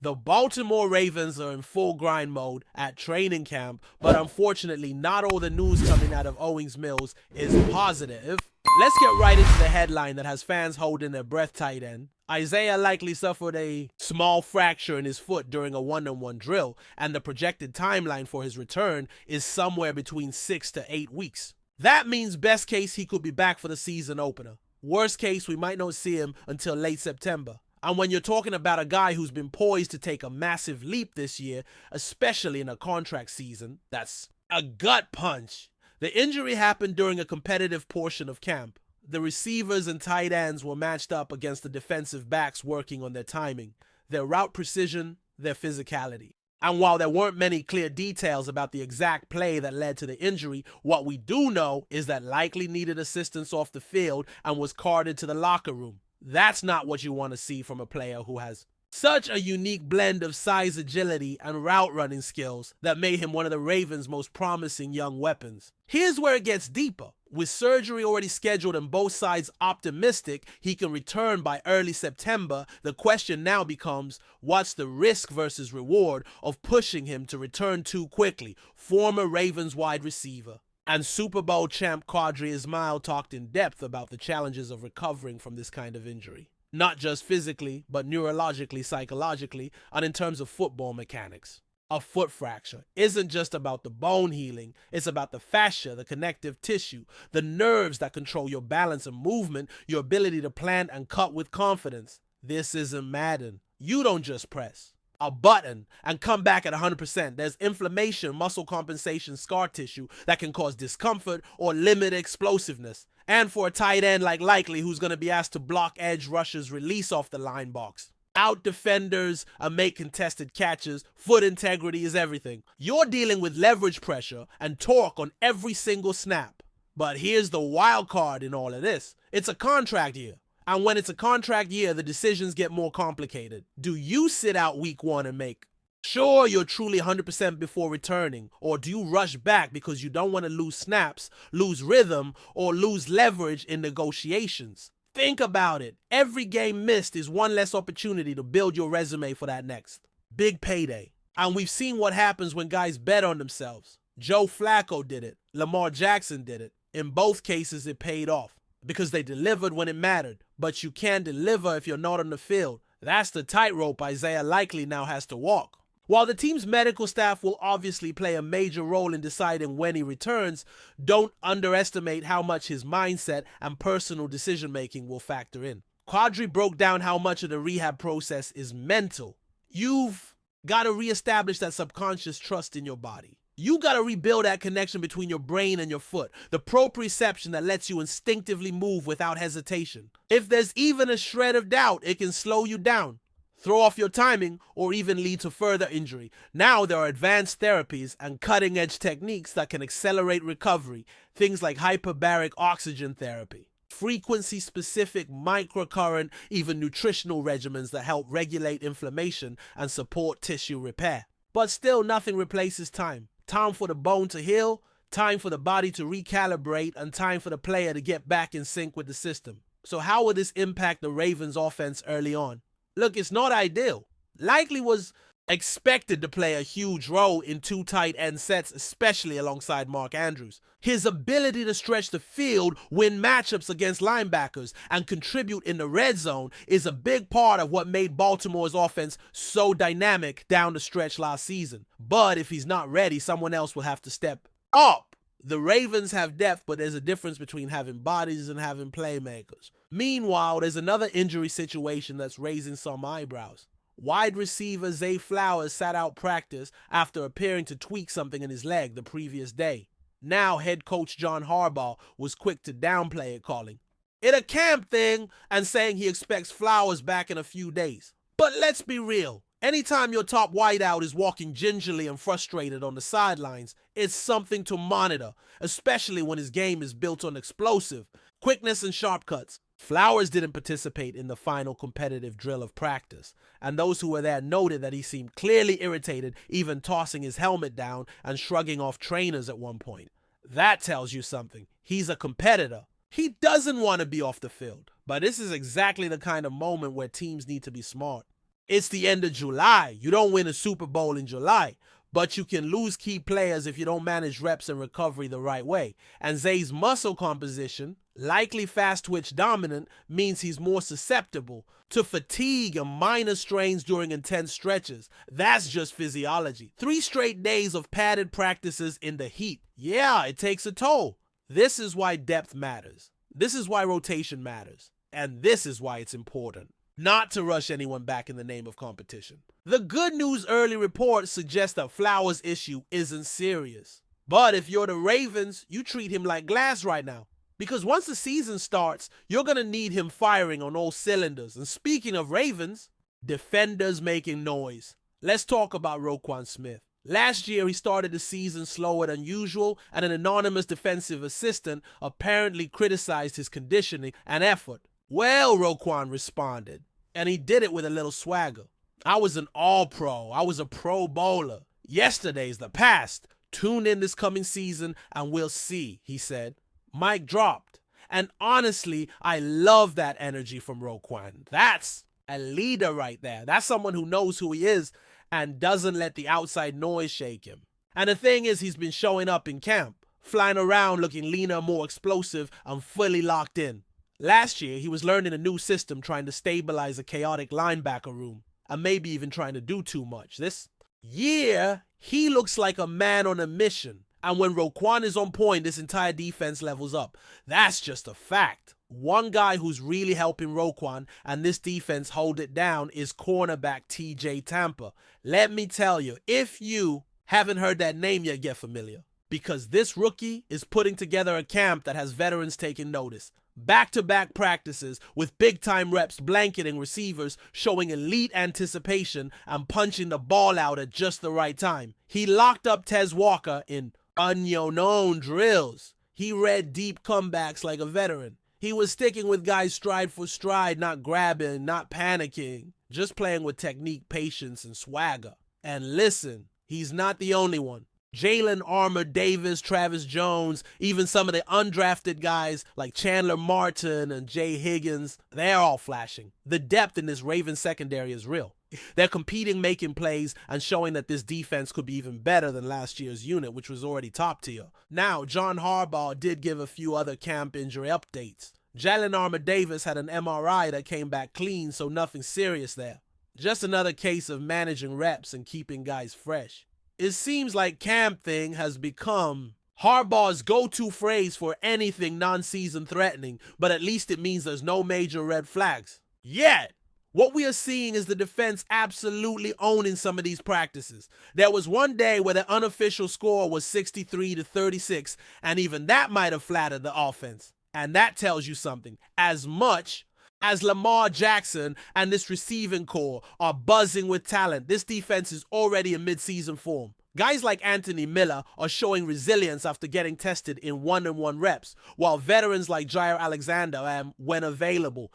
The Baltimore Ravens are in full grind mode at training camp, but unfortunately not all the news coming out of Owings Mills is positive. Let's get right into the headline that has fans holding their breath tight end. Isaiah likely suffered a small fracture in his foot during a one-on-one drill, and the projected timeline for his return is somewhere between 6 to 8 weeks. That means best case he could be back for the season opener. Worst case, we might not see him until late September. And when you're talking about a guy who's been poised to take a massive leap this year, especially in a contract season, that's a gut punch. The injury happened during a competitive portion of camp. The receivers and tight ends were matched up against the defensive backs working on their timing, their route precision, their physicality. And while there weren't many clear details about the exact play that led to the injury, what we do know is that likely needed assistance off the field and was carted to the locker room. That's not what you want to see from a player who has such a unique blend of size, agility, and route running skills that made him one of the Ravens' most promising young weapons. Here's where it gets deeper. With surgery already scheduled and both sides optimistic he can return by early September, the question now becomes, what's the risk versus reward of pushing him to return too quickly? Former Ravens wide receiver and Super Bowl champ Qadry Ismail talked in depth about the challenges of recovering from this kind of injury. Not just physically, but neurologically, psychologically, and in terms of football mechanics. A foot fracture isn't just about the bone healing, it's about the fascia, the connective tissue, the nerves that control your balance and movement, your ability to plant and cut with confidence. This isn't Madden. You don't just press a button and come back at 100%. There's inflammation, muscle compensation, scar tissue that can cause discomfort or limit explosiveness. And for a tight end like Likely, who's going to be asked to block edge rushers' release off the line box, out defenders and make contested catches, foot integrity is everything. You're dealing with leverage pressure and torque on every single snap. But here's the wild card in all of this. It's a contract year. And when it's a contract year, the decisions get more complicated. Do you sit out week one and make sure you're truly 100% before returning? Or do you rush back because you don't want to lose snaps, lose rhythm, or lose leverage in negotiations? Think about it. Every game missed is one less opportunity to build your resume for that next big payday. And we've seen what happens when guys bet on themselves. Joe Flacco did it. Lamar Jackson did it. In both cases, it paid off because they delivered when it mattered. But you can't deliver if you're not on the field. That's the tightrope Isaiah Likely now has to walk. While the team's medical staff will obviously play a major role in deciding when he returns, don't underestimate how much his mindset and personal decision-making will factor in. Qadry broke down how much of the rehab process is mental. You've got to reestablish that subconscious trust in your body. You got to rebuild that connection between your brain and your foot, the proprioception that lets you instinctively move without hesitation. If there's even a shred of doubt, it can slow you down, throw off your timing, or even lead to further injury. Now there are advanced therapies and cutting-edge techniques that can accelerate recovery, things like hyperbaric oxygen therapy, frequency-specific microcurrent, even nutritional regimens that help regulate inflammation and support tissue repair. But still, nothing replaces time. Time for the bone to heal, time for the body to recalibrate, and time for the player to get back in sync with the system. So how will this impact the Ravens' offense early on? Look, it's not ideal. Likely was expected to play a huge role in two tight end sets, especially alongside Mark Andrews. His ability to stretch the field, win matchups against linebackers, and contribute in the red zone is a big part of what made Baltimore's offense so dynamic down the stretch last season. But if he's not ready, someone else will have to step up. The Ravens have depth, but there's a difference between having bodies and having playmakers. Meanwhile, there's another injury situation that's raising some eyebrows. Wide receiver Zay Flowers sat out practice after appearing to tweak something in his leg the previous day. Now head coach John Harbaugh was quick to downplay it, calling it a camp thing and saying he expects Flowers back in a few days. But let's be real. Anytime your top wideout is walking gingerly and frustrated on the sidelines, it's something to monitor, especially when his game is built on explosive quickness and sharp cuts. Flowers didn't participate in the final competitive drill of practice, and those who were there noted that he seemed clearly irritated, even tossing his helmet down and shrugging off trainers at one point. That tells you something. He's a competitor. He doesn't want to be off the field, but this is exactly the kind of moment where teams need to be smart. It's the end of July. You don't win a Super Bowl in July, but you can lose key players if you don't manage reps and recovery the right way. And Zay's muscle composition, likely fast twitch dominant, means he's more susceptible to fatigue and minor strains during intense stretches. That's just physiology. 3 straight days of padded practices in the heat. Yeah, it takes a toll. This is why depth matters. This is why rotation matters. And this is why it's important not to rush anyone back in the name of competition. The good news early reports suggest that Flowers' issue isn't serious. But if you're the Ravens, you treat him like glass right now. Because once the season starts, you're going to need him firing on all cylinders. And speaking of Ravens, defenders making noise. Let's talk about Roquan Smith. Last year, he started the season slower than usual, and an anonymous defensive assistant apparently criticized his conditioning and effort. Well, Roquan responded, and he did it with a little swagger. I was an all-pro. I was a pro bowler. Yesterday's the past. Tune in this coming season and we'll see, he said. Mic dropped. And honestly, I love that energy from Roquan. That's a leader right there. That's someone who knows who he is and doesn't let the outside noise shake him. And the thing is, he's been showing up in camp, flying around looking leaner, more explosive, and fully locked in. Last year, he was learning a new system trying to stabilize a chaotic linebacker room, and maybe even trying to do too much. This year, he looks like a man on a mission, and when Roquan is on point, this entire defense levels up. That's just a fact. One guy who's really helping Roquan and this defense hold it down is cornerback TJ Tampa. Let me tell you, if you haven't heard that name yet, get familiar, because this rookie is putting together a camp that has veterans taking notice. Back-to-back practices with big-time reps blanketing receivers, showing elite anticipation and punching the ball out at just the right time. He locked up Tez Walker in unknown drills. He read deep comebacks like a veteran. He was sticking with guys stride for stride, not grabbing, not panicking, just playing with technique, patience, and swagger. And listen, he's not the only one. Jalen Armour Davis, Travis Jones, even some of the undrafted guys like Chandler Martin and Jay Higgins, they're all flashing. The depth in this Ravens secondary is real. They're competing, making plays, and showing that this defense could be even better than last year's unit, which was already top tier. Now, John Harbaugh did give a few other camp injury updates. Jalen Armour Davis had an MRI that came back clean, so nothing serious there. Just another case of managing reps and keeping guys fresh. It seems like camp thing has become Harbaugh's go-to phrase for anything non-season threatening, but at least it means there's no major red flags. Yet, what we are seeing is the defense absolutely owning some of these practices. There was one day where the unofficial score was 63-36, and even that might have flattered the offense. And that tells you something. As much as Lamar Jackson and this receiving core are buzzing with talent, this defense is already in mid-season form. Guys like Anthony Miller are showing resilience after getting tested in one-on-one reps, while veterans like Jair Alexander, when available,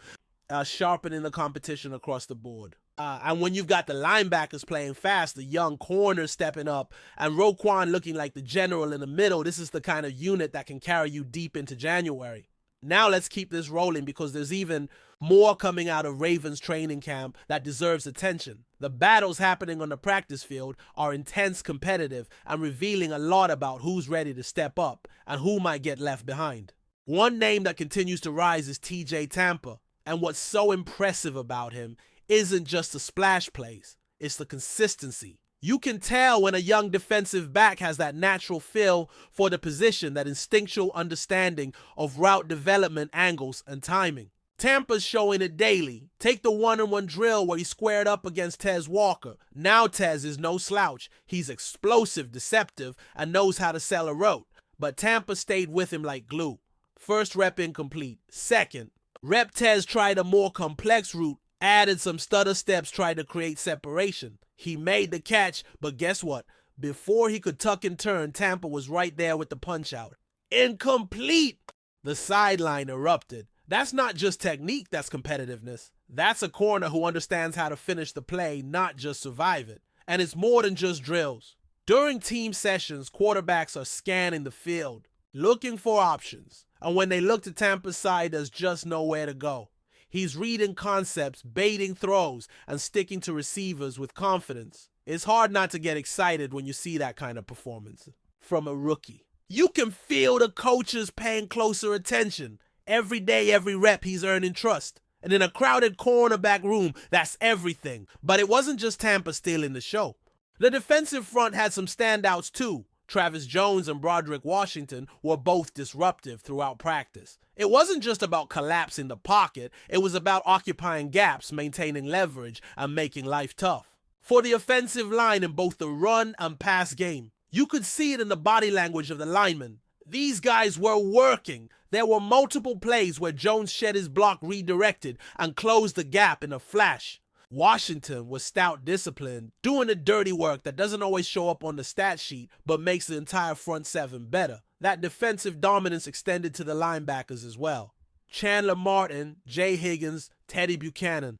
are sharpening the competition across the board. And when you've got the linebackers playing fast, the young corners stepping up, and Roquan looking like the general in the middle, this is the kind of unit that can carry you deep into January. Now let's keep this rolling because there's even more coming out of Ravens training camp that deserves attention. The battles happening on the practice field are intense, competitive, and revealing a lot about who's ready to step up and who might get left behind. One name that continues to rise is TJ Tampa, and what's so impressive about him isn't just the splash plays, it's the consistency. You can tell when a young defensive back has that natural feel for the position, that instinctual understanding of route development, angles, and timing. Tampa's showing it daily. Take the one-on-one drill where he squared up against Tez Walker. Now Tez is no slouch. He's explosive, deceptive, and knows how to sell a route. But Tampa stayed with him like glue. First rep incomplete. Second, rep Tez tried a more complex route, added some stutter steps, tried to create separation. He made the catch, but guess what? Before he could tuck and turn, Tampa was right there with the punch out. Incomplete! The sideline erupted. That's not just technique, that's competitiveness. That's a corner who understands how to finish the play, not just survive it. And it's more than just drills. During team sessions, quarterbacks are scanning the field, looking for options. And when they look to Tampa's side, there's just nowhere to go. He's reading concepts, baiting throws, and sticking to receivers with confidence. It's hard not to get excited when you see that kind of performance from a rookie. You can feel the coaches paying closer attention. Every day, every rep, he's earning trust. And in a crowded cornerback room, that's everything. But it wasn't just Tampa stealing the show. The defensive front had some standouts too. Travis Jones and Broderick Washington were both disruptive throughout practice. It wasn't just about collapsing the pocket, it was about occupying gaps, maintaining leverage, and making life tough. For the offensive line in both the run and pass game, you could see it in the body language of the linemen. These guys were working. There were multiple plays where Jones shed his block redirected and closed the gap in a flash. Washington was stout disciplined, doing the dirty work that doesn't always show up on the stat sheet but makes the entire front seven better. That defensive dominance extended to the linebackers as well. Chandler Martin, Jay Higgins, Teddy Buchanan.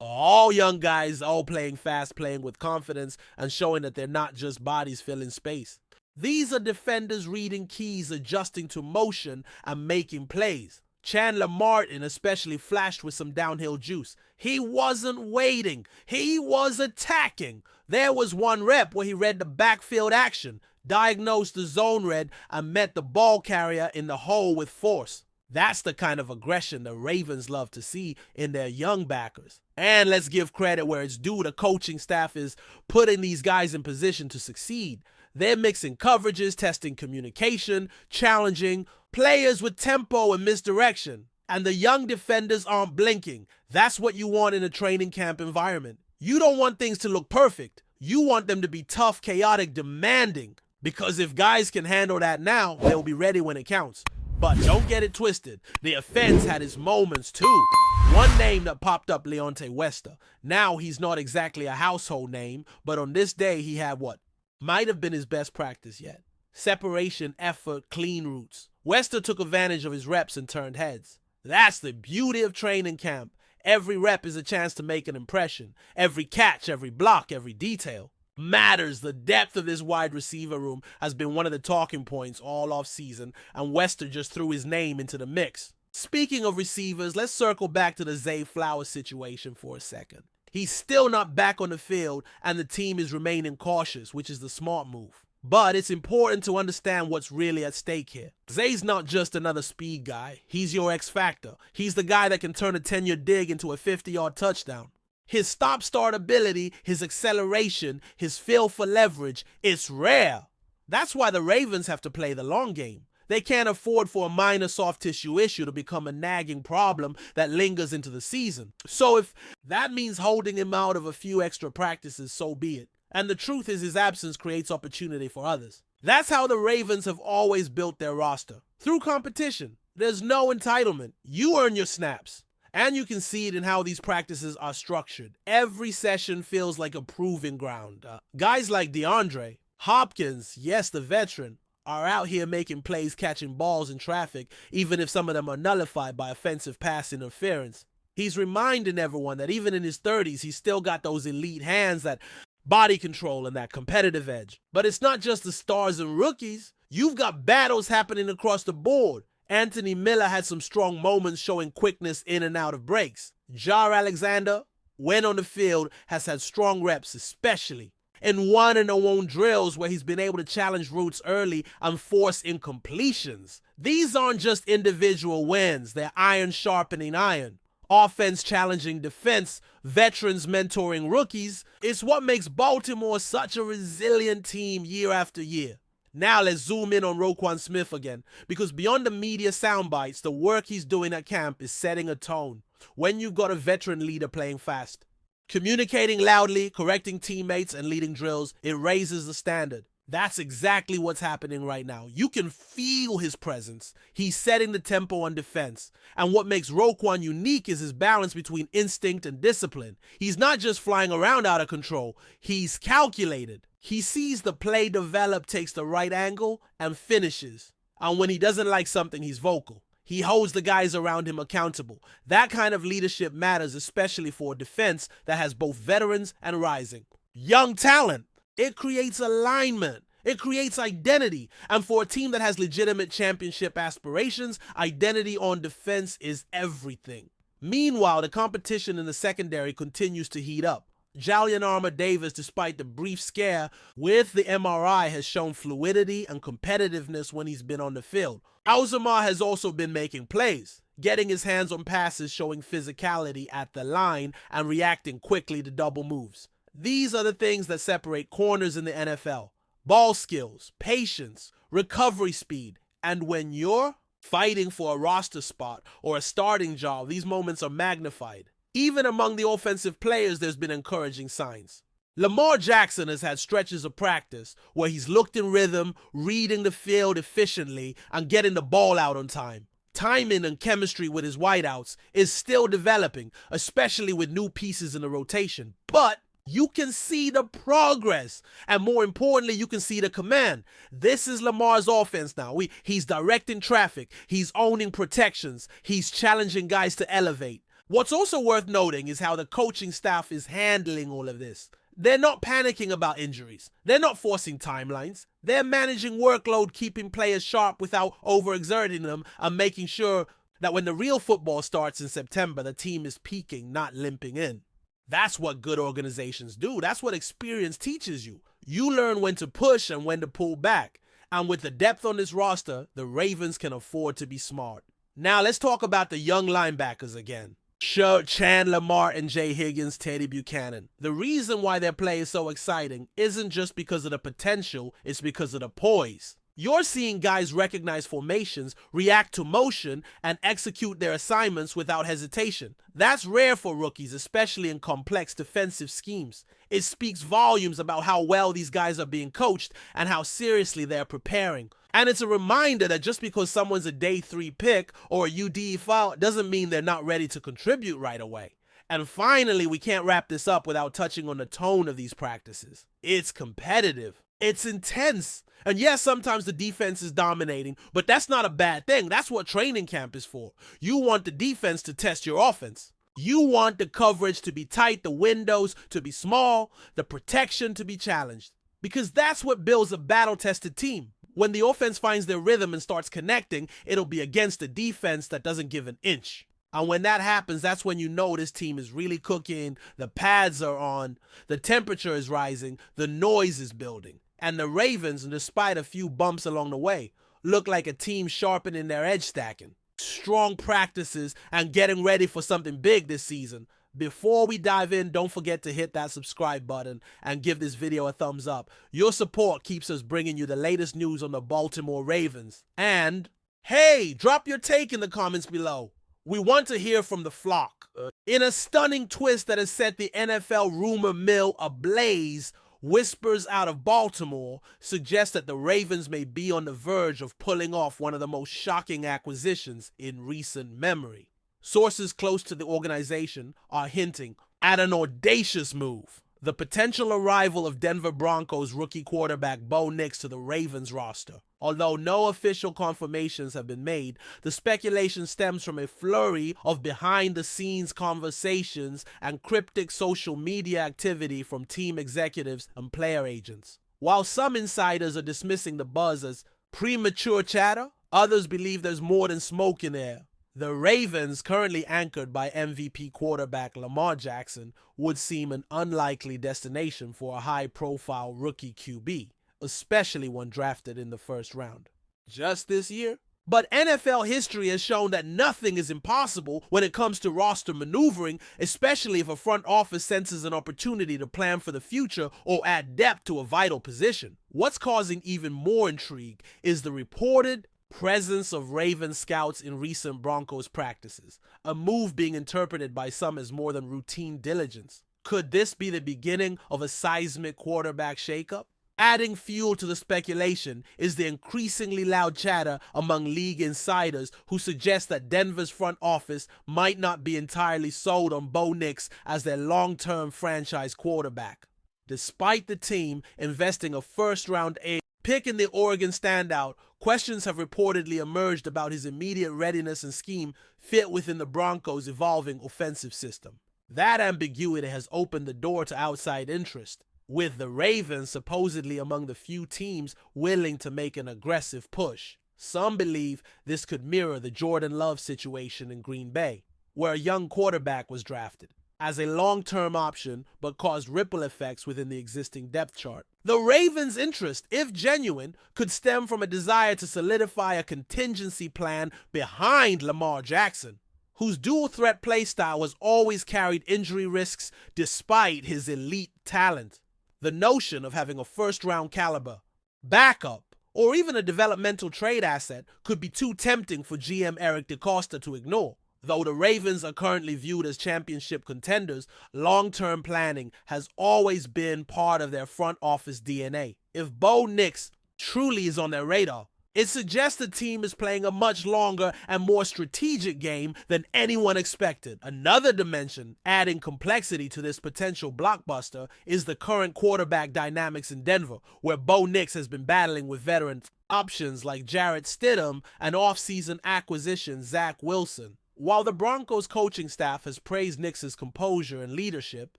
All young guys, all playing fast, playing with confidence, and showing that they're not just bodies filling space. These are defenders reading keys, adjusting to motion, and making plays. Chandler Martin especially flashed with some downhill juice. He wasn't waiting. He was attacking. There was one rep where he read the backfield action, diagnosed the zone read, and met the ball carrier in the hole with force. That's the kind of aggression the Ravens love to see in their young backers. And let's give credit where it's due. The coaching staff is putting these guys in position to succeed. They're mixing coverages, testing communication, challenging players with tempo and misdirection. And the young defenders aren't blinking. That's what you want in a training camp environment. You don't want things to look perfect. You want them to be tough, chaotic, demanding. Because if guys can handle that now, they'll be ready when it counts. But don't get it twisted. The offense had its moments too. One name that popped up, Leonte Wester. Now he's not exactly a household name, but on this day he had what might have been his best practice yet. Separation, effort, clean routes. Wester took advantage of his reps and turned heads. That's the beauty of training camp. Every rep is a chance to make an impression. Every catch, every block, every detail matters. The depth of this wide receiver room has been one of the talking points all off season, and Wester just threw his name into the mix. Speaking of receivers, let's circle back to the Zay Flowers situation for a second. He's still not back on the field, and the team is remaining cautious, which is the smart move. But it's important to understand what's really at stake here. Zay's not just another speed guy. He's your X factor. He's the guy that can turn a 10-yard dig into a 50-yard touchdown. His stop-start ability, his acceleration, his feel for leverage, it's rare. That's why the Ravens have to play the long game. They can't afford for a minor soft tissue issue to become a nagging problem that lingers into the season. So if that means holding him out of a few extra practices, so be it. And the truth is his absence creates opportunity for others. That's how the Ravens have always built their roster. Through competition. There's no entitlement. You earn your snaps. And you can see it in how these practices are structured. Every session feels like a proving ground. Guys like DeAndre, Hopkins, yes, the veteran, are out here making plays, catching balls in traffic, even if some of them are nullified by offensive pass interference. He's reminding everyone that even in his 30s, he's still got those elite hands, that body control, and that competitive edge. But it's not just the stars and rookies. You've got battles happening across the board. Anthony Miller had some strong moments showing quickness in and out of breaks. Jaire Alexander, when on the field, has had strong reps, especially in 1-on-1 drills where he's been able to challenge routes early and force incompletions. These aren't just individual wins, they're iron sharpening iron. Offense challenging defense, veterans mentoring rookies. It's what makes Baltimore such a resilient team year after year. Now let's zoom in on Roquan Smith again, because beyond the media sound bites, the work he's doing at camp is setting a tone. When you've got a veteran leader playing fast, communicating loudly, correcting teammates, and leading drills, it raises the standard. That's exactly what's happening right now. You can feel his presence. He's setting the tempo on defense. And what makes Roquan unique is his balance between instinct and discipline. He's not just flying around out of control. He's calculated. He sees the play develop, takes the right angle, and finishes. And when he doesn't like something, he's vocal. He holds the guys around him accountable. That kind of leadership matters, especially for a defense that has both veterans and rising young talent. It creates alignment. It creates identity. And for a team that has legitimate championship aspirations, identity on defense is everything. Meanwhile, the competition in the secondary continues to heat up. Jalen Armour-Davis, despite the brief scare with the MRI, has shown fluidity and competitiveness when he's been on the field. Alzamar has also been making plays, getting his hands on passes, showing physicality at the line, and reacting quickly to double moves. These are the things that separate corners in the NFL. Ball skills, patience, recovery speed, and when you're fighting for a roster spot or a starting job, these moments are magnified. Even among the offensive players, there's been encouraging signs. Lamar Jackson has had stretches of practice where he's looked in rhythm, reading the field efficiently, and getting the ball out on time. Timing and chemistry with his wideouts is still developing, especially with new pieces in the rotation. But you can see the progress, and more importantly, you can see the command. This is Lamar's offense now. He's directing traffic, he's owning protections, he's challenging guys to elevate. What's also worth noting is how the coaching staff is handling all of this. They're not panicking about injuries. They're not forcing timelines. They're managing workload, keeping players sharp without overexerting them, and making sure that when the real football starts in September, the team is peaking, not limping in. That's what good organizations do. That's what experience teaches you. You learn when to push and when to pull back. And with the depth on this roster, the Ravens can afford to be smart. Now let's talk about the young linebackers again. Sure, Chandler Martin, Jay Higgins, Teddy Buchanan. The reason why their play is so exciting isn't just because of the potential, it's because of the poise. You're seeing guys recognize formations, react to motion, and execute their assignments without hesitation. That's rare for rookies, especially in complex defensive schemes. It speaks volumes about how well these guys are being coached and how seriously they're preparing. And it's a reminder that just because someone's a day 3 pick or a UD foul doesn't mean they're not ready to contribute right away. And finally, we can't wrap this up without touching on the tone of these practices. It's competitive. It's intense. And yes, sometimes the defense is dominating, but that's not a bad thing. That's what training camp is for. You want the defense to test your offense. You want the coverage to be tight, the windows to be small, the protection to be challenged. Because that's what builds a battle-tested team. When the offense finds their rhythm and starts connecting, it'll be against a defense that doesn't give an inch. And when that happens, that's when you know this team is really cooking, the pads are on, the temperature is rising, the noise is building. And the Ravens, despite a few bumps along the way, look like a team sharpening their edge stacking. Strong practices and getting ready for something big this season. Before we dive in, don't forget to hit that subscribe button and give this video a thumbs up. Your support keeps us bringing you the latest news on the Baltimore Ravens. And, hey, drop your take in the comments below. We want to hear from the flock. In a stunning twist that has set the NFL rumor mill ablaze, whispers out of Baltimore suggest that the Ravens may be on the verge of pulling off one of the most shocking acquisitions in recent memory. Sources close to the organization are hinting at an audacious move: the potential arrival of Denver Broncos rookie quarterback Bo Nix to the Ravens roster. Although no official confirmations have been made, the speculation stems from a flurry of behind-the-scenes conversations and cryptic social media activity from team executives and player agents. While some insiders are dismissing the buzz as premature chatter, others believe there's more than smoke in the air. The Ravens, currently anchored by MVP quarterback Lamar Jackson, would seem an unlikely destination for a high-profile rookie QB, especially one drafted in the first round. Just this year? But NFL history has shown that nothing is impossible when it comes to roster maneuvering, especially if a front office senses an opportunity to plan for the future or add depth to a vital position. What's causing even more intrigue is the reported presence of Ravens scouts in recent Broncos practices, a move being interpreted by some as more than routine diligence. Could this be the beginning of a seismic quarterback shakeup? Adding fuel to the speculation is the increasingly loud chatter among league insiders who suggest that Denver's front office might not be entirely sold on Bo Nix as their long-term franchise quarterback. Despite the team investing a first-round pick in the Oregon standout, questions have reportedly emerged about his immediate readiness and scheme fit within the Broncos' evolving offensive system. That ambiguity has opened the door to outside interest, with the Ravens supposedly among the few teams willing to make an aggressive push. Some believe this could mirror the Jordan Love situation in Green Bay. where a young quarterback was drafted as a long-term option but caused ripple effects within the existing depth chart. The Ravens' interest, if genuine, could stem from a desire to solidify a contingency plan behind Lamar Jackson, whose dual-threat playstyle has always carried injury risks despite his elite talent. The notion of having a first-round caliber backup or even a developmental trade asset could be too tempting for GM Eric DeCosta to ignore. Though the Ravens are currently viewed as championship contenders, long-term planning has always been part of their front office DNA. If Bo Nix truly is on their radar, it suggests the team is playing a much longer and more strategic game than anyone expected. Another dimension adding complexity to this potential blockbuster is the current quarterback dynamics in Denver, where Bo Nix has been battling with veteran options like Jarrett Stidham and off-season acquisition Zach Wilson. While the Broncos coaching staff has praised Nix's composure and leadership,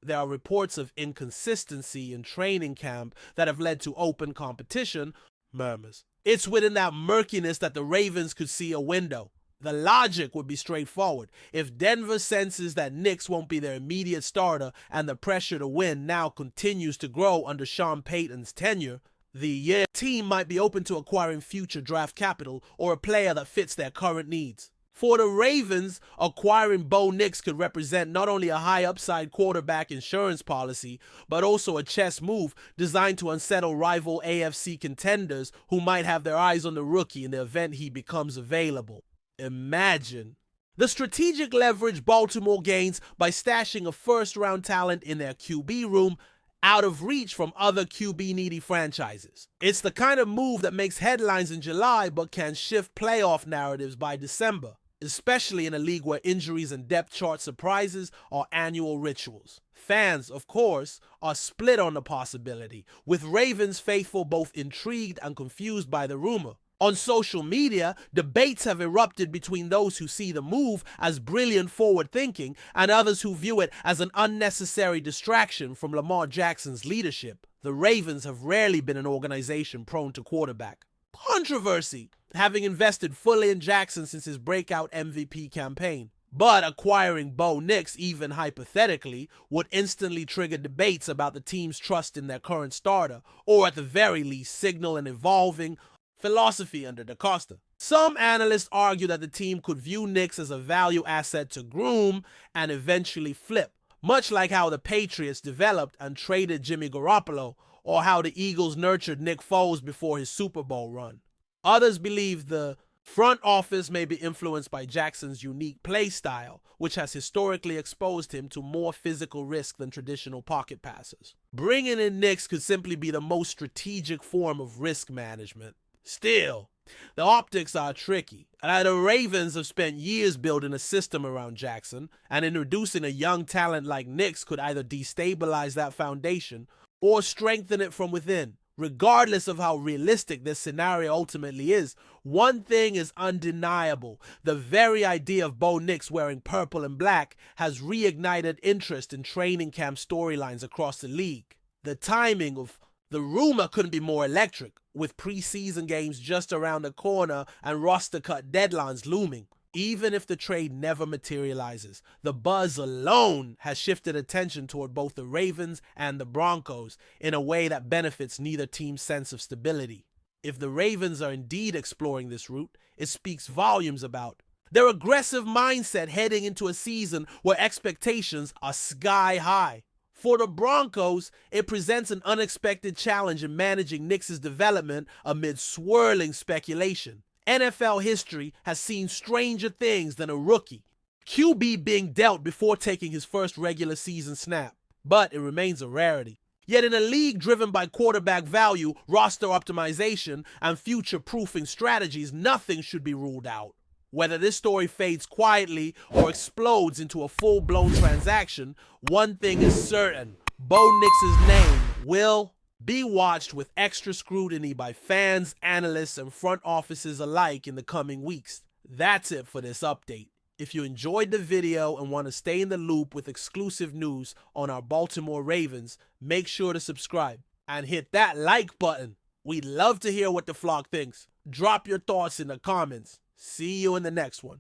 there are reports of inconsistency in training camp that have led to open competition murmurs. It's within that murkiness that the Ravens could see a window. The logic would be straightforward. If Denver senses that Nix won't be their immediate starter and the pressure to win now continues to grow under Sean Payton's tenure, the team might be open to acquiring future draft capital or a player that fits their current needs. For the Ravens, acquiring Bo Nix could represent not only a high upside quarterback insurance policy, but also a chess move designed to unsettle rival AFC contenders who might have their eyes on the rookie in the event he becomes available. Imagine the strategic leverage Baltimore gains by stashing a first-round talent in their QB room out of reach from other QB-needy franchises. It's the kind of move that makes headlines in July but can shift playoff narratives by December, especially in a league where injuries and depth chart surprises are annual rituals. Fans, of course, are split on the possibility, with Ravens faithful both intrigued and confused by the rumor. On social media, debates have erupted between those who see the move as brilliant forward thinking and others who view it as an unnecessary distraction from Lamar Jackson's leadership. The Ravens have rarely been an organization prone to quarterback controversy, having invested fully in Jackson since his breakout MVP campaign. But acquiring Bo Nix, even hypothetically, would instantly trigger debates about the team's trust in their current starter, or at the very least signal an evolving philosophy under DeCosta. Some analysts argue that the team could view Nix as a value asset to groom and eventually flip, much like how the Patriots developed and traded Jimmy Garoppolo, or how the Eagles nurtured Nick Foles before his Super Bowl run. Others believe the front office may be influenced by Jackson's unique play style, which has historically exposed him to more physical risk than traditional pocket passers. Bringing in Nix could simply be the most strategic form of risk management. Still, the optics are tricky, and the Ravens have spent years building a system around Jackson, and introducing a young talent like Nix could either destabilize that foundation or strengthen it from within. Regardless of how realistic this scenario ultimately is, one thing is undeniable. The very idea of Bo Nix wearing purple and black has reignited interest in training camp storylines across the league. The timing of the rumor couldn't be more electric, with preseason games just around the corner and roster cut deadlines looming. Even if the trade never materializes, the buzz alone has shifted attention toward both the Ravens and the Broncos in a way that benefits neither team's sense of stability. If the Ravens are indeed exploring this route, it speaks volumes about their aggressive mindset heading into a season where expectations are sky high. For the Broncos, it presents an unexpected challenge in managing Nix's development amid swirling speculation. NFL history has seen stranger things than a rookie QB being dealt before taking his first regular season snap, but it remains a rarity. Yet in a league driven by quarterback value, roster optimization, and future-proofing strategies, nothing should be ruled out. Whether this story fades quietly or explodes into a full-blown transaction, one thing is certain: Bo Nix's name will be watched with extra scrutiny by fans, analysts, and front offices alike in the coming weeks. That's it for this update. If you enjoyed the video and want to stay in the loop with exclusive news on our Baltimore Ravens, make sure to subscribe and hit that like button. We'd love to hear what the flock thinks. Drop your thoughts in the comments. See you in the next one.